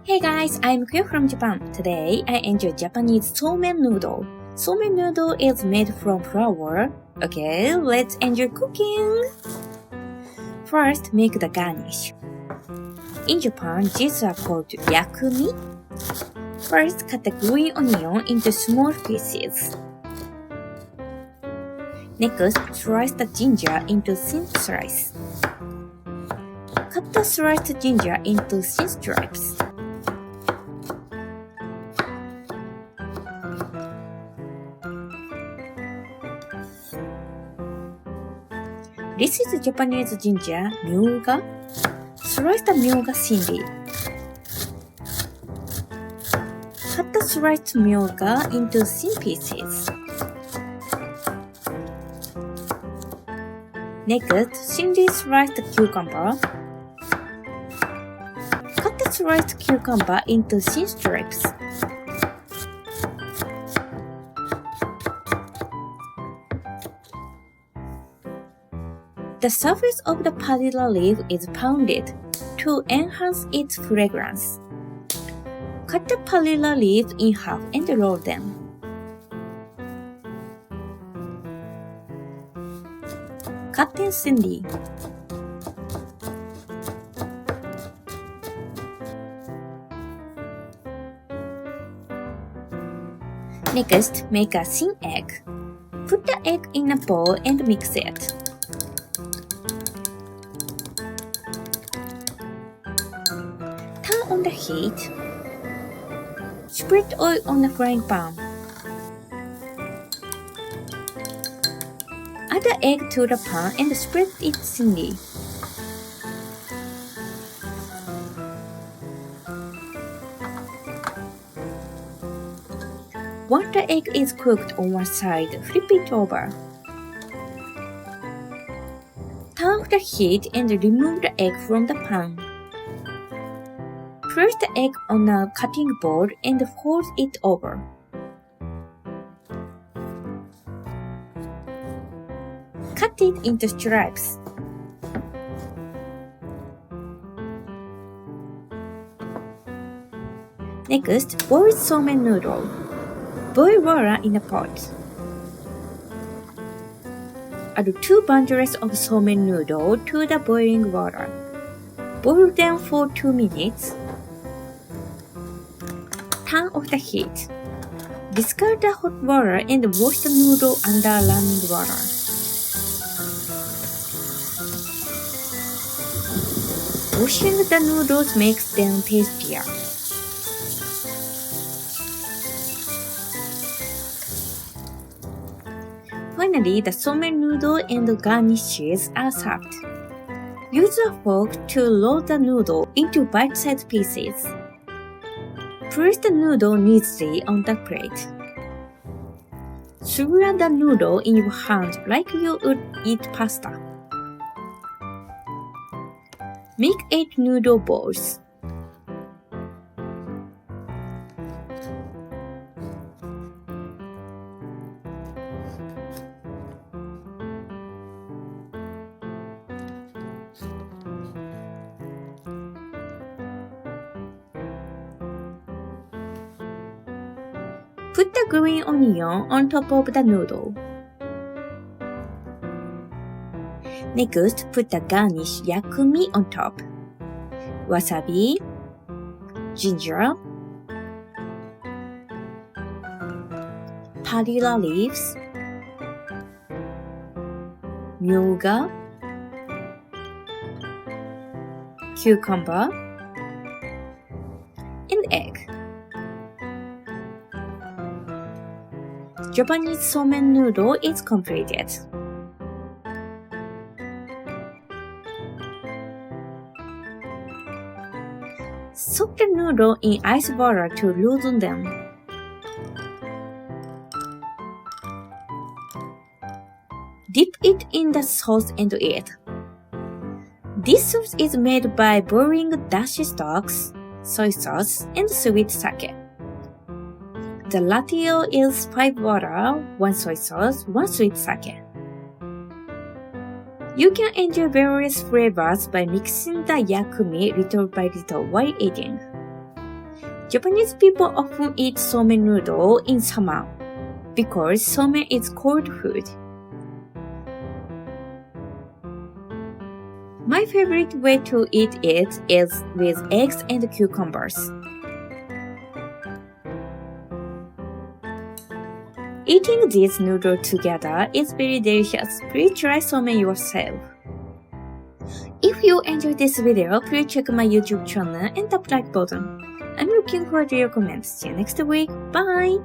Hey guys, I'm Kuyo from Japan. Today, I enjoy Japanese Somen noodle. Somen noodle is made from flour. Okay, let's enjoy cooking. First, make the garnish. In Japan, these are called yakumi. First, cut the green onion into small pieces. Next, slice the ginger into thin slices. Cut the sliced ginger into thin strips. This is Japanese ginger, Myoga. Slice the Myoga thinly. Cut the sliced Myoga into thin pieces. Next, thinly slice the cucumber. Cut the sliced cucumber into thin strips. The surface of the Perilla leaf is pounded to enhance its fragrance. Cut the Perilla leaf in half and roll them. Cut them thinly. Next, make a thin egg. Put the egg in a bowl and mix it. Turn on the heat. Spread oil on a frying pan. Add the egg to the pan and spread it thinly. Once the egg is cooked on one side, flip it over. Turn off the heat and remove the egg from the pan. Place the egg on a cutting board and fold it over. Cut it into stripes. Next, boil somen noodle. Boil water in a pot. Add 2 bundles of somen noodle to the boiling water. Boil them for 2 minutes. Turn off the heat. Discard the hot water and wash the noodle under running water. Washing the noodles makes them tastier. Finally, the somen noodle and garnishes are served. Use a fork to roll the noodle into bite-sized pieces. Place the noodle neatly on the plate. Swirl the noodle in your hand like you would eat pasta. Make 8 noodle balls. Put the green onion on top of the noodle. Next, put the garnish yakumi on top. Wasabi, ginger, Perilla leaves, Myoga, cucumber, and egg. Japanese somen noodle is completed. Soak the noodle in ice water to loosen them. Dip it in the sauce and eat. This sauce is made by boiling dashi stocks, soy sauce, and sweet sake. The ratio is 5 water, 1 soy sauce, 1 sweet sake. You can enjoy various flavors by mixing the yakumi little by little while eating. Japanese people often eat somen noodle in summer because somen is cold food. My favorite way to eat it is with eggs and cucumbers. Eating these noodles together is very delicious. Please try somen yourself. If you enjoyed this video, please check my YouTube channel and tap like button. I'm looking forward to your comments. See you next week. Bye!